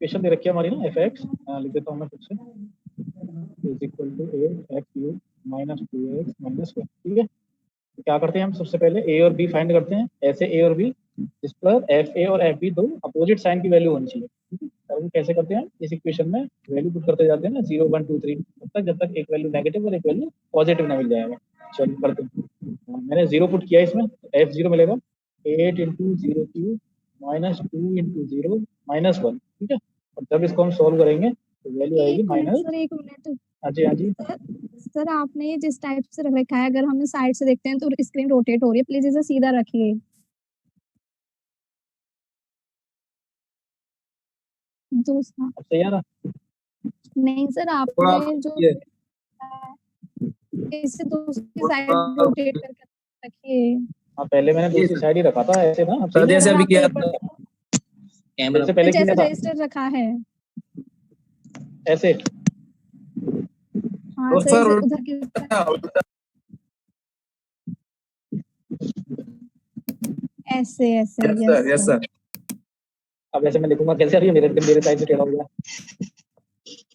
Equation दे रखी है हमारी ना f(x), लिख देता हूँ मैं फिर से, is equal to 8x³ minus 2x minus 1। ठीक है, तो क्या करते हैं हम सबसे पहले a और b फाइंड करते हैं, ऐसे a और b जिस पर fa और fb दो अपोजिट साइन की वैल्यू होनी चाहिए। ठीक है, और वो कैसे करते हैं, इस इक्वेशन में वैल्यू पुट करते जाते हैं ना, 0 1 2 3 जब तक एक वैल्यू नेगेटिव और एक वैल्यू पॉजिटिव ना मिल जाएगा। चलिए करते हैं। मैंने 0 पुट किया इसमें, तो f0 मिलेगा 8 × 0³ माइनस 2 × 0 माइनस 1। ठीक है, और जब इसको हम सॉल्व करेंगे तो वैल्यू आएगी माइनस। सर एक मिनट, हाँ जी हाँ जी सर आपने ये जिस टाइप से रखा है, अगर हम साइड से देखते हैं तो स्क्रीन रोटेट हो रही है, प्लीज इसे सीधा रखिए। दूसरा अब सही आ रहा? नहीं सर, आपने जो इसे दूसरी साइड रोटेट करके रखिए। हाँ, पहले मैंने दूसरी साइड ही रखा था ऐसे ना। अब सही जैसे अभी किया कैमरा से पहले किया था रजिस्टर रखा है ऐसे। हाँ सर, उधर की ऐसे ऐसे। Yes sir. अब ऐसे मैं लिखूंगा कैसे, अभी मेरे साइड से टेढ़ा हो गया।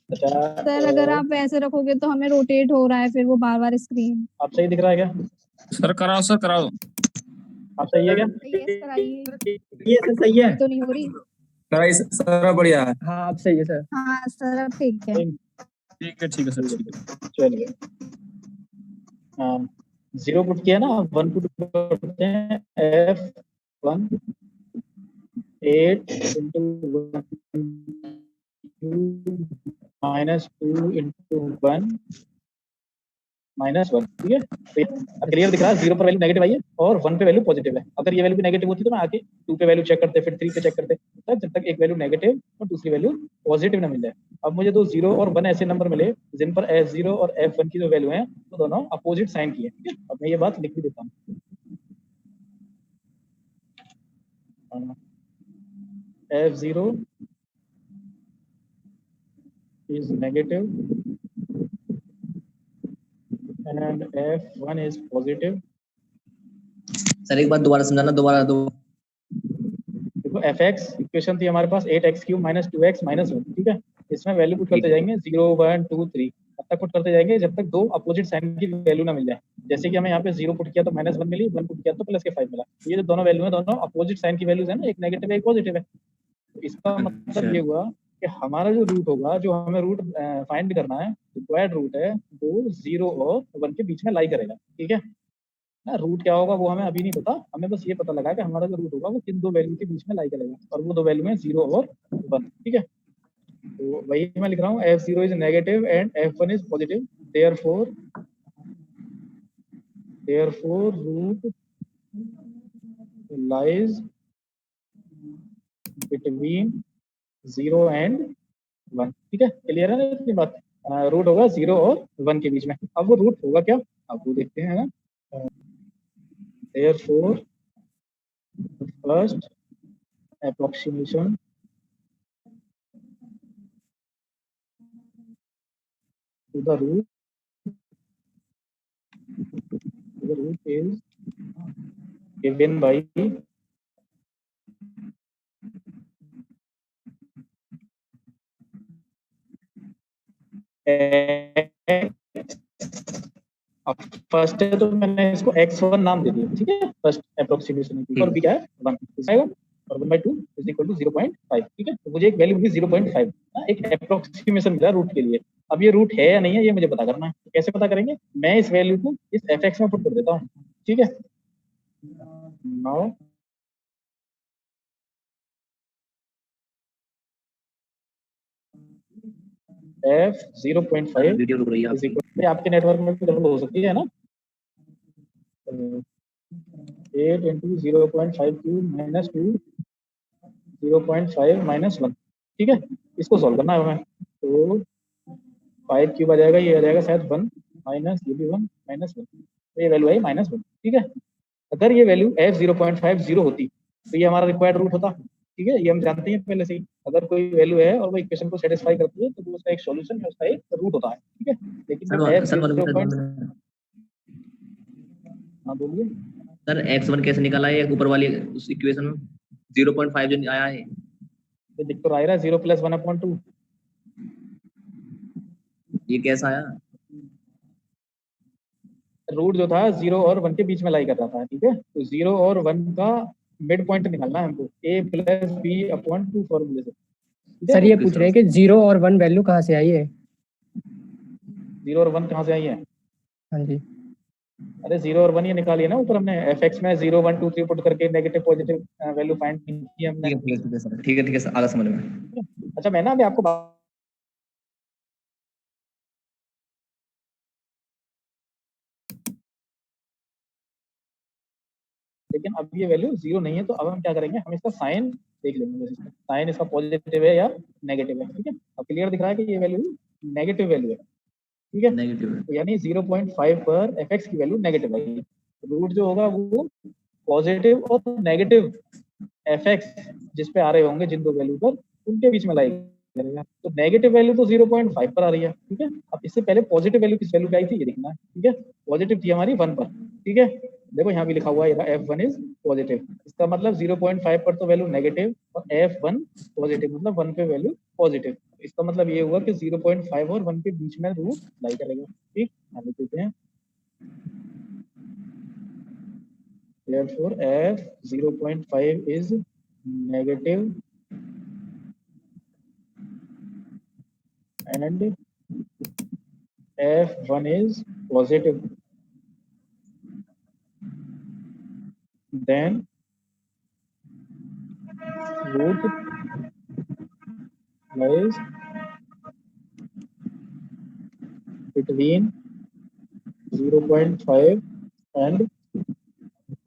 अच्छा सर अगर आप ऐसे रखोगे तो हमें रोटेट हो रहा है फिर वो बार बार स्क्रीन। अब सही दिख रहा है क्या? सर कराओ सर कराओ। अब सही है क्या? यस कराइए। ये सर सही है तो नहीं हो रही। कराइए सर, बढ़िया है। हाँ अब सही है सर। हाँ सर अब ठीक है। ठीक है सर, ठीक है। चलिए, 0 पुट किया ना, 1 पुट करते हैं, f1 8 × 1 माइनस 2 × 1 माइनस 1। ठीक है, तो क्लियर दिख रहा है, 0 पर वैल्यू नेगेटिव आई है और 1 पे वैल्यू पॉजिटिव है। अगर ये वैल्यू भी नेगेटिव होती तो मैं आके 2 पे वैल्यू चेक करते, फिर 3 पे चेक करते, तब जब तक एक वैल्यू नेगेटिव और दूसरी वैल्यू पॉजिटिव ना मिल जाए। अब मुझे तो 0 और 1 ऐसे नंबर मिले जिन पर f0 और f1 की जो वैल्यू है वो दोनों अपोजिट साइन की है। ठीक है, अब मैं ये बात लिख भी देता हूँ। f0 is negative and f1 is positive। Sir एक बार दोबारा समझाना, दोबारा दो। देखो fx इक्वेशन थी हमारे पास 8x³ माइनस 2x माइनस 1। ठीक है, इसमें वैल्यू पुट करते जाएंगे 0 1 2 3 तब तक पुट करते जाएंगे जब तक दो अपोजिट साइन की वैल्यू ना मिल जाए। जैसे कि हमें यहाँ पे 0 पुट किया तो -1 मिली, 1 पुट किया तो +5 मिला। ये जो दोनों वैल्यू है दोनों अपोजिट साइन की वैल्यूज है ना, एक नेगेटिव है एक पॉजिटिव है। तो इसका मतलब ये हुआ कि हमारा जो रूट होगा, जो हमें रूट फाइंड करना है, रिक्वायर्ड रूट है, वो 0 और 1 के बीच में लाई करेगा। ठीक है ना, रूट क्या होगा वो हमें अभी नहीं पता, हमें बस ये पता लगा कि हमारा जो रूट होगा वो किन दो वैल्यू के बीच में लाई करेगा, और वो दो वैल्यू है 0 और 1। ठीक है, तो वही मैं लिख रहा हूँ, f0 is negative and f1 is positive, therefore root lies between 0 and 1। ठीक है, क्लियर है ना इतनी बात? रूट होगा 0 और 1 के बीच में। अब वो रूट होगा क्या, अब वो देखते हैं ना। therefore first approximation to the root is given by first है तो मैंने इसको x1 नाम दे दिया। ठीक है, फर्स्ट अप्रोक्सीमेशन और b क्या है 1 और 1/2 इज इक्वल टू 0.5। ठीक है, तो मुझे एक वैल्यू मिली 0.5, एक अप्रोक्सीमेशन मिला रूट के लिए। अब ये रूट है या नहीं है ये मुझे पता करना है। तो कैसे पता करेंगे, मैं इस वैल्यू को इस fx में पुट कर देता हूँ। ठीक है, नाउ f0.5 वीडियो रुक रही है आपकी। आपके नेटवर्क में भी गड़बड़ हो सकती है ना। 8 × 0.5³ माइनस 2 0.5 माइनस 1। ठीक है, इसको सॉल्व करना है हमें। तो 5³ आ जाएगा, ये आ जाएगा शायद 1 माइनस ये भी 1 माइनस 1, तो ये वैल्यू आई -1। ठीक है, अगर ये वैल्यू f0.50 होती तो ये हमारा रिक्वायर्ड रूट होता। ठीक है, ये हम जानते हैं पहले से ही, अगर कोई वैल्यू है और वो इक्वेशन को सेटिस्फाई करती है तो वो उसका एक सॉल्यूशन है, उसका एक रूट होता है। ठीक है, लेकिन हाँ बोलिए सर x1 कैसे निकाला है ऊपर वाली उस इक्वेशन में 0.5 जो आया है? ये दिख तो रहा है 0 + 1/2। ये कैसा आया? रूट जो था 0 और 1 के बीच में लाई कर रहा था, ठीक है। तो 0 और 1 का मिड पॉइंट निकालना है हमको, a + b/2 फॉर्मूले से, ठीक है। सर ये ओके पूछ सर। रहे हैं कि 0 और 1 वैल्यू कहाँ से आई है? 0 और 1 कहाँ से आई है? हाँ जी। अरे 0 और 1 ये निकालिए ना ऊपर हमने, fx में 0 1 2 3 पुट करके नेगेटिव पॉजिटिव वैल्यू फाइंड की हमने। ठीक है सर, ठीक है सर, आगे समझ में। अच्छा मैं ना अभी आपको लेकिन अब ये वैल्यू 0 नहीं है, तो अब हम क्या करेंगे, हम इसका साइन देख लेंगे। साइन इसका पॉजिटिव है या नेगेटिव है, ठीक है। अब क्लियर दिख रहा है कि ये वैल्यू नेगेटिव वैल्यू है, ठीक है। नेगेटिव है। तो यानी 0.5 पर fx की वैल्यू नेगेटिव आएगी। रूट जो होगा वो पॉजिटिव और नेगेटिव fx जिस पे आ रहे होंगे, जिन दो वैल्यू पर, उनके बीच में लाई करेगा। तो नेगेटिव वैल्यू तो 0.5 पर आ रही है, ठीक है। अब इससे पहले पॉजिटिव वैल्यू किस वैल्यू पे आई थी ये देखना है, ठीक है। पॉजिटिव थी हमारी 1 पर, ठीक है। देखो यहाँ भी लिखा हुआ है f1 इज पॉजिटिव, इसका मतलब 0.5 पर तो वैल्यू नेगेटिव और f1 पॉजिटिव, मतलब 1 पे वैल्यू पॉजिटिव। इसका मतलब ये हुआ कि 0.5 और 1 के बीच में रूट लाई करेगा, ठीक। यहाँ लिख देते हैं therefore f 0.5 is negative and f1 is positive, then root lies between 0.5 and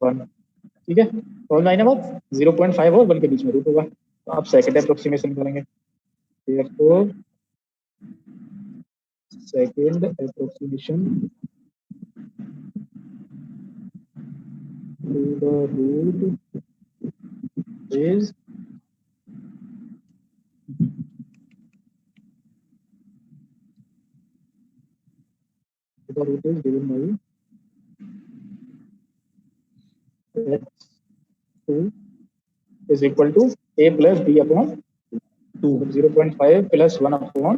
1, ठीक है। समझ में आई ना बात? 0.5 और 1 के बीच में रूट होगा। तो आप सेकंड अप्रोक्सीमेशन करेंगे, therefore second approximation to the root is given by x2 is equal to a plus b/2, 0.5 plus 1/2,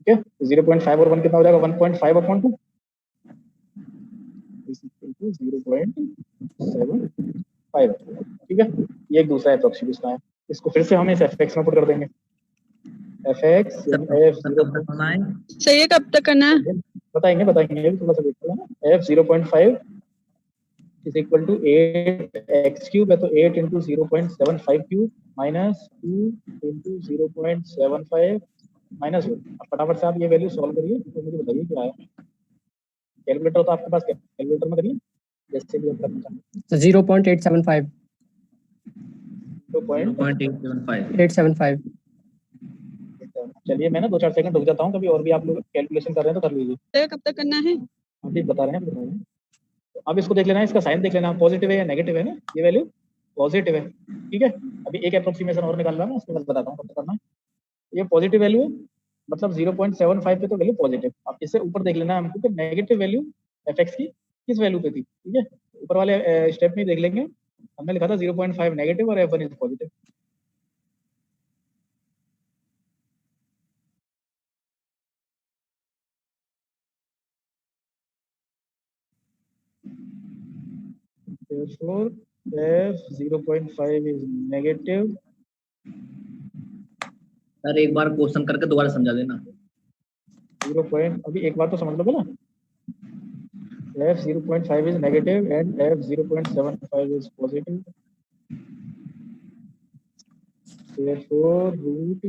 ठीक है। 0.5 और 1 कितना हो जाएगा? 1.5/2 is equal to 0.75, ठीक है। ये एक दूसरा अप्रोक्सीमेशन है। इसको फिर से हम इस fx में पुट कर देंगे, fx सर ये कब तक करना है? बताएंगे थोड़ा सा वेट करो ना। f 0.5 is equal to 8x³ है, तो 8 into 0.75³ minus 2 into 0.75 minus 1। अब फटाफट से आप ये वैल्यू सॉल्व करिए, तो मुझे बताइए क्या आया। कैलकुलेटर तो आपके पास, कैलकुलेटर में करिए जैसे भी आप करना चाहें। तो 0.875 875। चलिए मैं ना 2-4 सेकंड रुक जाता हूँ, कभी और भी आप लोग कैलकुलेशन कर रहे हैं तो कर लीजिए। सर कब तक करना है? अभी बता रहे हैं। तो अब इसको देख लेना है, इसका साइन देख लेना, पॉजिटिव है या नेगेटिव है ना। ये वैल्यू पॉजिटिव है, ठीक है। अभी एक अप्रोक्सीमेशन और निकाल रहा हूँ, उसके बाद बताता हूँ कब तक करना है। ये पॉजिटिव वैल्यू है, मतलब 0.75 पे तो वैल्यू पॉजिटिव। अब इससे ऊपर देख लेना है हमको कि नेगेटिव वैल्यू fx की किस वैल्यू पे थी, ठीक है। ऊपर वाले स्टेप में देख लेंगे, हमने लिखा था 0.5 नेगेटिव और f1 is positive. Therefore, f 0.5 is negative। Sir एक बार क्वेश्चन करके दोबारा समझा देना। 0. अभी एक बार तो समझ लो ना। f 0.5 is negative and f 0.75 is positive। Therefore, root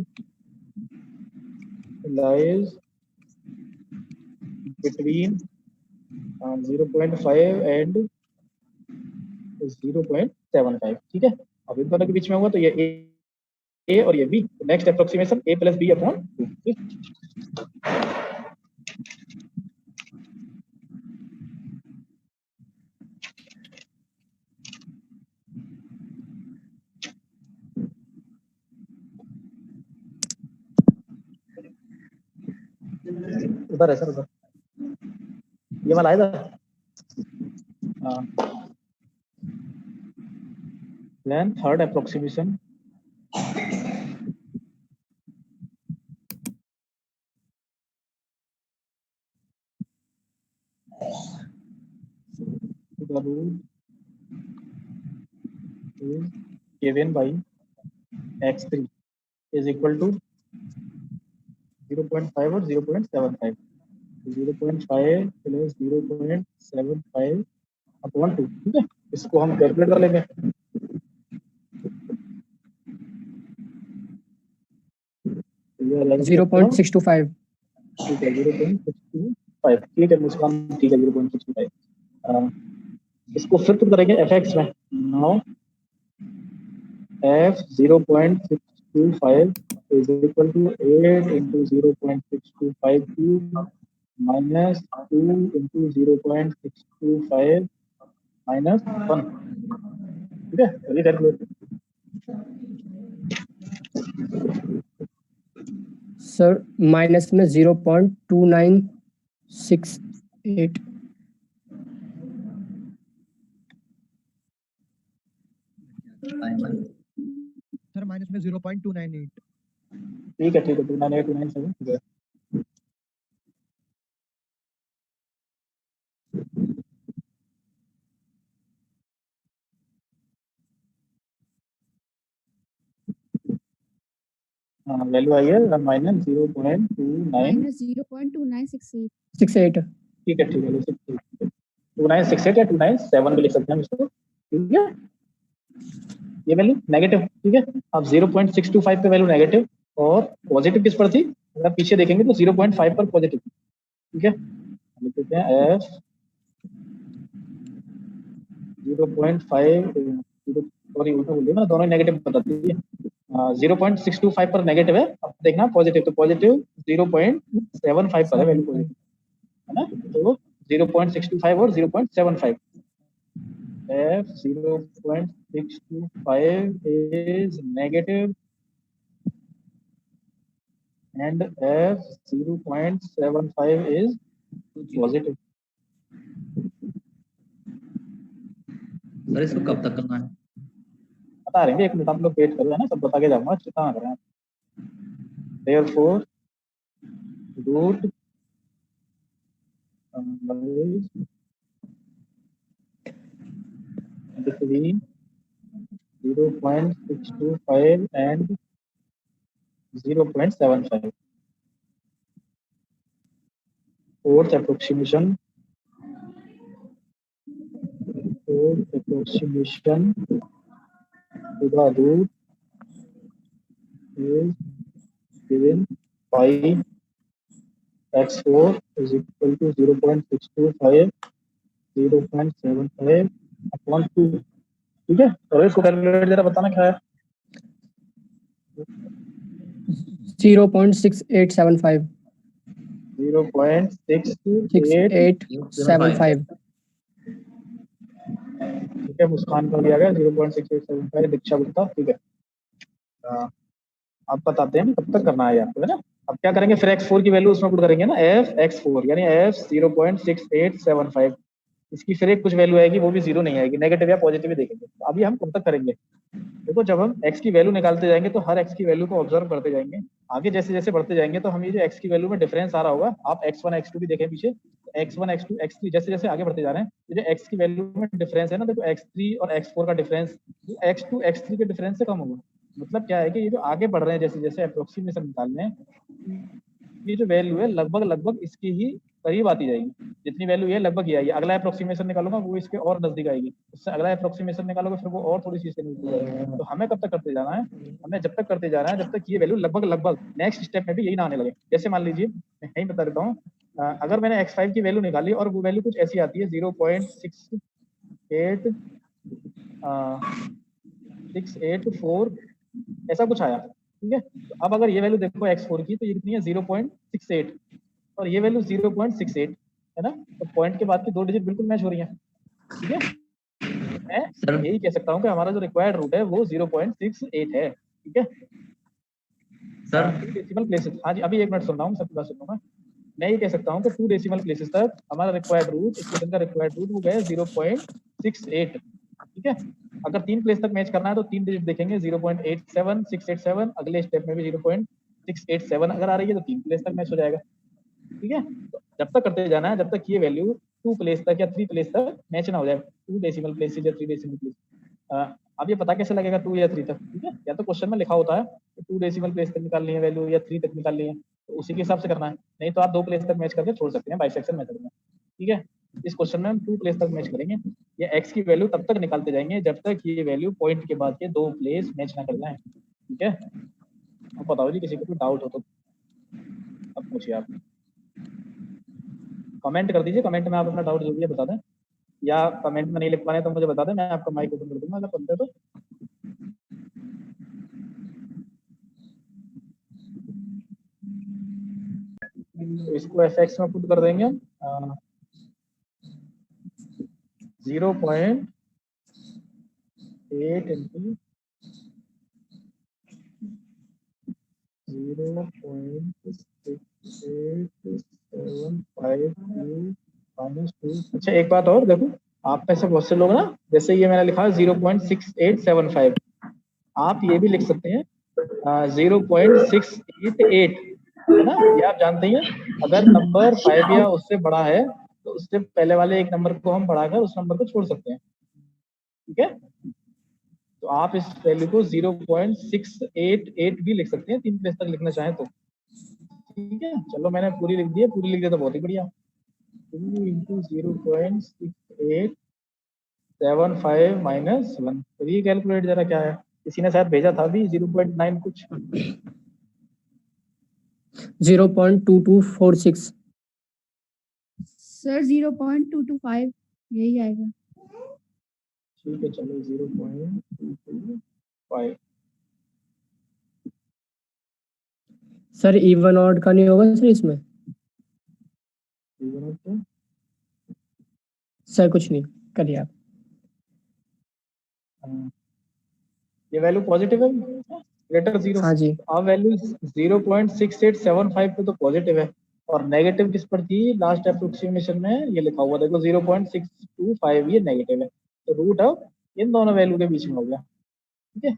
lies between 0.5 and 0.75, ठीक है। अब इन दोनों के बीच में हुआ तो ये a और ये b। Next approximation a plus b/2। उधर है सर, उधर ये वाला है इधर। हाँ, then third approximation root is given by x3 is equal to 0.5 और 0.75, 0.5 प्लस 0.75 अपॉन 2, ठीक है। इसको हम कैलकुलेट कर लेंगे। ये अलग 0.625। ठीक है 0.625, ठीक है मुस्कान, ठीक है 0.625। इसको फिर पुट करेंगे fx में। Now f 0.625 is equal to 8 into 0.625 cube minus 2 into 0.625 minus 1, ठीक है। चलिए कैलकुलेट। सर माइनस में 0.2968। सर माइनस में 0.298। ठीक है 298 297, ठीक है। हाँ वैल्यू आई है माइनस -0.2968। ठीक है 2968 या 297 भी लिख सकते हैं इसको, ठीक है। ये वैल्यू नेगेटिव, ठीक है। अब 0.625 पे वैल्यू नेगेटिव और पॉजिटिव किस पर थी, अगर पीछे देखेंगे तो 0.5 पर पॉजिटिव, ठीक है। लिख देते हैं f 0.5 सॉरी उल्टा बोल दिया, दोनों नेगेटिव बताती है। 0.625 पर नेगेटिव है, अब देखना पॉजिटिव, तो पॉजिटिव 0.75 पर है वैल्यू पॉजिटिव, है ना। तो 0.625 और 0.75, f 0.625 is negative and f 0.75 is positive। Sir इसको कब तक करना है? बता रहे हैं, एक मिनट आप लोग वेट करो, है ना, सब बता के जाऊंगा, चिंता ना करें। Therefore root between 0.625 and 0.75, fourth approximation to the root is given by x4 is equal to 0.625 0.75 upon 2, ठीक है। और इसको कैलकुलेट जरा बताना क्या है। 0.6875। 0.6875, ठीक है। मुस्कान का दिया गया 0.6875 दीक्षा गुप्ता, ठीक है। अब बताते हैं कब तक करना है आपको, है ना। अब क्या करेंगे, फिर x4 की वैल्यू उसमें पुट करेंगे ना, f x4 यानी f 0.6875, इसकी फिर एक कुछ वैल्यू आएगी, वो भी जीरो नहीं आएगी, नेगेटिव या पॉजिटिव ही देखेंगे। तो अभी हम कब तक करेंगे, देखो जब हम x की वैल्यू निकालते जाएंगे तो हर x की वैल्यू को ऑब्जर्व करते जाएंगे, आगे जैसे जैसे बढ़ते जाएंगे तो हम ये जो x की वैल्यू में डिफरेंस आ रहा होगा, आप x1 x2 भी देखें पीछे, x1 x2 x3 जैसे जैसे आगे बढ़ते जा रहे हैं, ये जो x की वैल्यू में डिफरेंस है ना, देखो x3 और x4 का डिफरेंस x2 x3 के डिफरेंस से कम होगा। मतलब क्या है कि ये जो आगे बढ़ रहे हैं जैसे जैसे अप्रोक्सीमेशन निकालने हैं, ये जो वैल्यू है लगभग लगभग इसकी ही करीब आती जाएगी, जितनी वैल्यू ये लगभग ये आएगी। अगला अप्रोक्सीमेशन निकालूंगा वो इसके और नजदीक आएगी, उससे अगला अप्रोक्सीमेशन निकालोगे फिर वो और थोड़ी सी इसके नजदीक आएगी। तो हमें कब तक करते जाना है, हमें जब तक करते जाना है जब तक ये वैल्यू लगभग लगभग नेक्स्ट स्टेप में भी यही ना आने लगे। जैसे मान लीजिए मैं यही बता देता हूँ, अगर मैंने x5 की वैल्यू निकाली और वो वैल्यू कुछ ऐसी आती है 0.684 ऐसा कुछ आया, ठीक है। तो अब अगर ये वैल्यू देखो x4 की, तो ये कितनी है 0.68 और ये वैल्यू 0.68 है ना, तो पॉइंट के बाद की 2 डिजिट बिल्कुल मैच हो रही है, ठीक है। मैं यही कह सकता हूँ कि हमारा जो रिक्वायर्ड रूट है वो 0.68 है, ठीक है। सर 2 डेसिमल प्लेसेस, हाँ जी अभी एक मिनट सुन रहा हूँ, सबकी बात सुनूंगा। मैं ये कह सकता हूँ कि 2 डेसिमल प्लेसेस तक हमारा रिक्वायर्ड रूट, इक्वेशन का रिक्वायर्ड रूट वो गया 0.68, ठीक है। अगर 3 प्लेस तक मैच करना है तो 3 डिजिट देखेंगे 0.87 687, अगले स्टेप में भी 0.687 अगर आ रही है तो 3 प्लेस तक मैच हो जाएगा, ठीक है। तो जब तक करते जाना है जब तक ये वैल्यू 2 प्लेस तक या 3 प्लेस तक मैच ना हो जाए, 2 डेसिमल प्लेसेस या 3 डेसिमल प्लेस। अब ये पता कैसे लगेगा 2 या 3 तक, ठीक है? या तो क्वेश्चन में लिखा होता है कि 2 डेसिमल प्लेस तक निकालनी है वैल्यू या 3 तक निकालनी है, तो उसी के हिसाब से करना है। नहीं तो आप 2 प्लेस तक मैच करके छोड़ सकते हैं बाइसेक्शन मेथड में, ठीक है? इस क्वेश्चन में हम 2 प्लेस तक मैच करेंगे। ये x की वैल्यू तब तक निकालते जाएंगे जब तक ये वैल्यू पॉइंट के बाद के 2 प्लेस मैच ना कर जाए, ठीक है? अब बताओ जी, किसी को कोई डाउट हो तो अब पूछिए। आप कमेंट कर दीजिए, कमेंट में आप अपना डाउट जो भी है बता दें, या कमेंट में नहीं लिख पा रहे तो मुझे बता दें, मैं आपका माइक ओपन कर दूंगा अगर बनते तो। तो इसको fx में पुट कर देंगे 0.8 इंटू 0.6875 अच्छा एक बात और देखो, आप में से बहुत से लोग ना, जैसे ये मैंने लिखा 0.6875, आप ये भी लिख सकते हैं 0.688, है ना? ये आप जानते हैं अगर नंबर 5 या उससे बड़ा है तो उससे पहले वाले एक नंबर को हम बढ़ाकर उस नंबर को छोड़ सकते हैं, ठीक है? तो आप इस वैल्यू को 0.688 भी लिख सकते हैं, 3 प्लेस तक लिखना चाहें तो, ठीक है? चलो मैंने पूरी लिख दी है, पूरी लिख दिया तो बहुत ही बढ़िया। 2 इंटू 0.6875 माइनस 1, तो ये कैलकुलेट जरा क्या है, किसी ने शायद भेजा था भी 0.9 कुछ। 0.2246 सर 0.225 यही आएगा। ठीक है चलो 0.225। सर इवन ऑड का नहीं होगा सर इसमें? सर कुछ नहीं, करिए आप। ये वैल्यू पॉजिटिव है ग्रेटर 0। हाँ जी। अब वैल्यू 0.6875 पे तो पॉजिटिव है, और नेगेटिव किस पर थी लास्ट अप्रोक्सीमेशन में, ये लिखा हुआ देखो 0.625, ये नेगेटिव है, तो रूट अब इन दोनों वैल्यू के बीच में हो गया, ठीक है?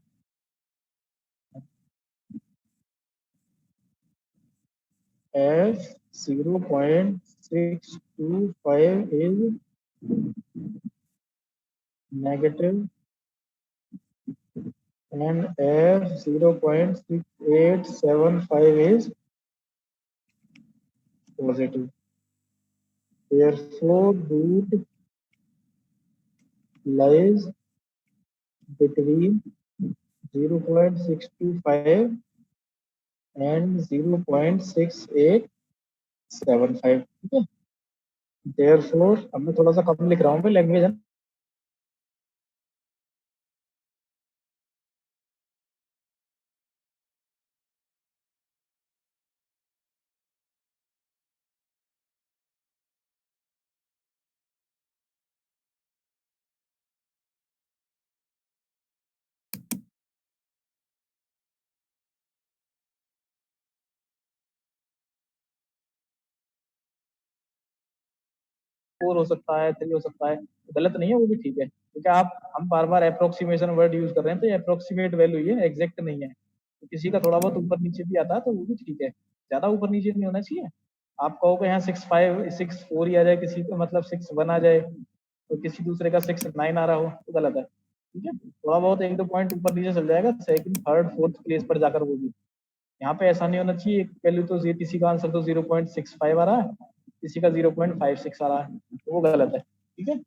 as 0.625 is negative and f 0.6875 is positive. Therefore, root lies between 0.625 and 0.6875, ठीक है? Therefore, अब मैं थोड़ा सा कम लिख रहा हूँ लैंग्वेज है। फोर हो सकता है, 3 हो सकता है, गलत नहीं है, वो भी ठीक है, क्योंकि आप हम बार बार अप्रोक्सीमेशन वर्ड यूज कर रहे हैं, तो ये अप्रोक्सीमेट वैल्यू ये एग्जैक्ट नहीं है, तो किसी का थोड़ा बहुत ऊपर नीचे भी आता है तो वो भी ठीक है, ज्यादा ऊपर नीचे नहीं होना चाहिए। आप कहो कि यहाँ 6.5 6.4 ही आ जाए, किसी का मतलब 6.1 आ जाए, तो किसी दूसरे का 6.9 आ रहा हो तो गलत है, ठीक है? थोड़ा बहुत 1-2 पॉइंट ऊपर नीचे चल जाएगा, सेकंड थर्ड फोर्थ प्लेस पर जाकर वो भी। यहाँ पे ऐसा नहीं होना चाहिए, एक वैल्यू तो किसी का आंसर तो 0.65 आ रहा है, किसी का 0.56 आ रहा है, तो वो गलत है, ठीक है?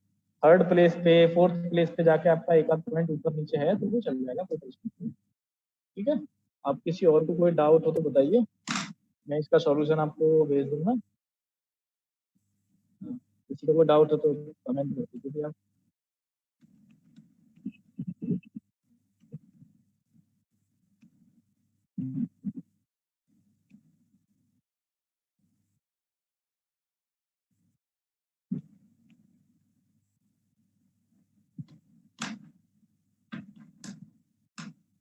थर्ड प्लेस पे फोर्थ प्लेस पे जाके आपका एक आध पॉइंट ऊपर नीचे है तो वो चल जाएगा, कोई प्रश्न नहीं, ठीक है? आप किसी और को कोई डाउट हो तो बताइए, मैं इसका सॉल्यूशन आपको भेज दूंगा। किसी को कोई डाउट हो तो कमेंट कर दीजिए आप।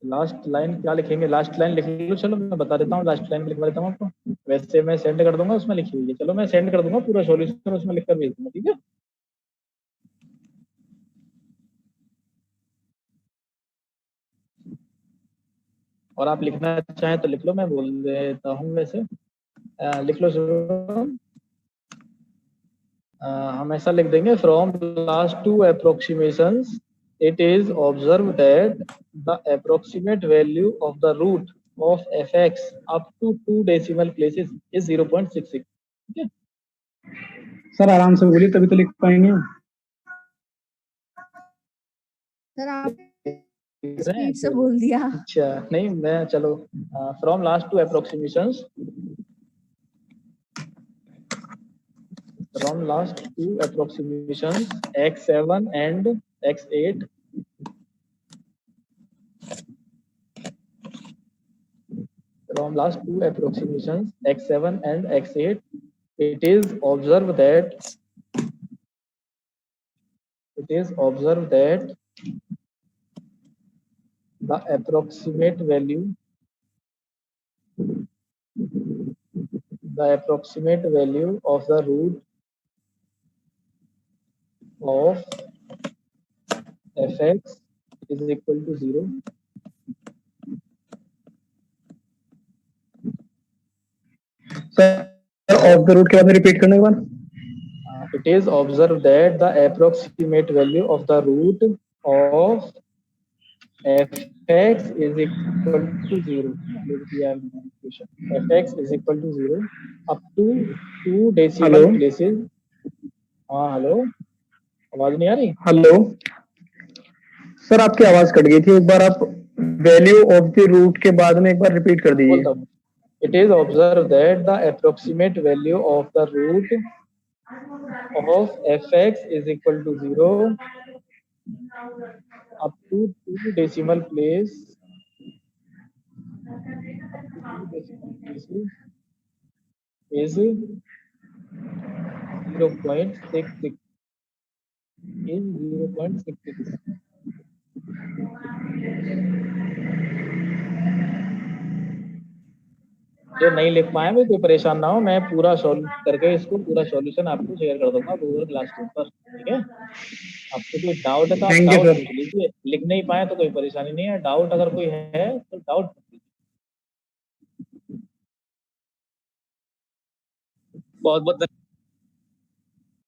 लास्ट लाइन क्या लिखेंगे, लास्ट लाइन लिख लो, चलो मैं बता देता हूँ, लास्ट लाइन लिखवा देता हूँ आपको, वैसे मैं सेंड कर दूंगा, उसमें लिखी हुई है, चलो मैं सेंड कर दूंगा पूरा सॉल्यूशन, उसमें लिखकर भेज दूंगा, ठीक है? और आप लिखना चाहें तो लिख लो, मैं बोल देता हूँ वैसे, लिख लो शुरू। हम ऐसा लिख देंगे from last two approximations it is observed that the approximate value of the root of fx up to 2 decimal places is 0.66. ठीक है सर आराम से बोलिए तभी तो लिख पाएंगे। सर आप स्पीड से बोल दिया। अच्छा नहीं मैं चलो from last two approximations from last two approximations x7 and x8 from last two approximations x7 and x8 it is observed that the approximate value of the root of fx is equal to 0. Sir of the root के बाद में repeat करने के बाद it is observed that the approximate value of the root of fx is equal to 0. fx is equal to 0 up to 2 decimal places. हाँ hello आवाज नहीं आ रही? हेलो सर आपकी आवाज कट गई थी, एक बार आप वैल्यू ऑफ द रूट के बाद में एक बार रिपीट कर दीजिए। It is observed that the approximate value of the root of fx is equal to 0 up to 2 decimal place is 0.66 is 0.66. जो नहीं लिख पाए भी कोई परेशान ना हो, मैं पूरा सॉल्व करके इसको पूरा सॉल्यूशन आपको शेयर कर दूंगा गूगल क्लासरूम पर। ठीक है आपको कोई डाउट है तो आप डाउट पूछ लीजिए, लिख नहीं पाए तो कोई परेशानी नहीं है, डाउट अगर कोई है तो डाउट पूछ लीजिए। बहुत बहुत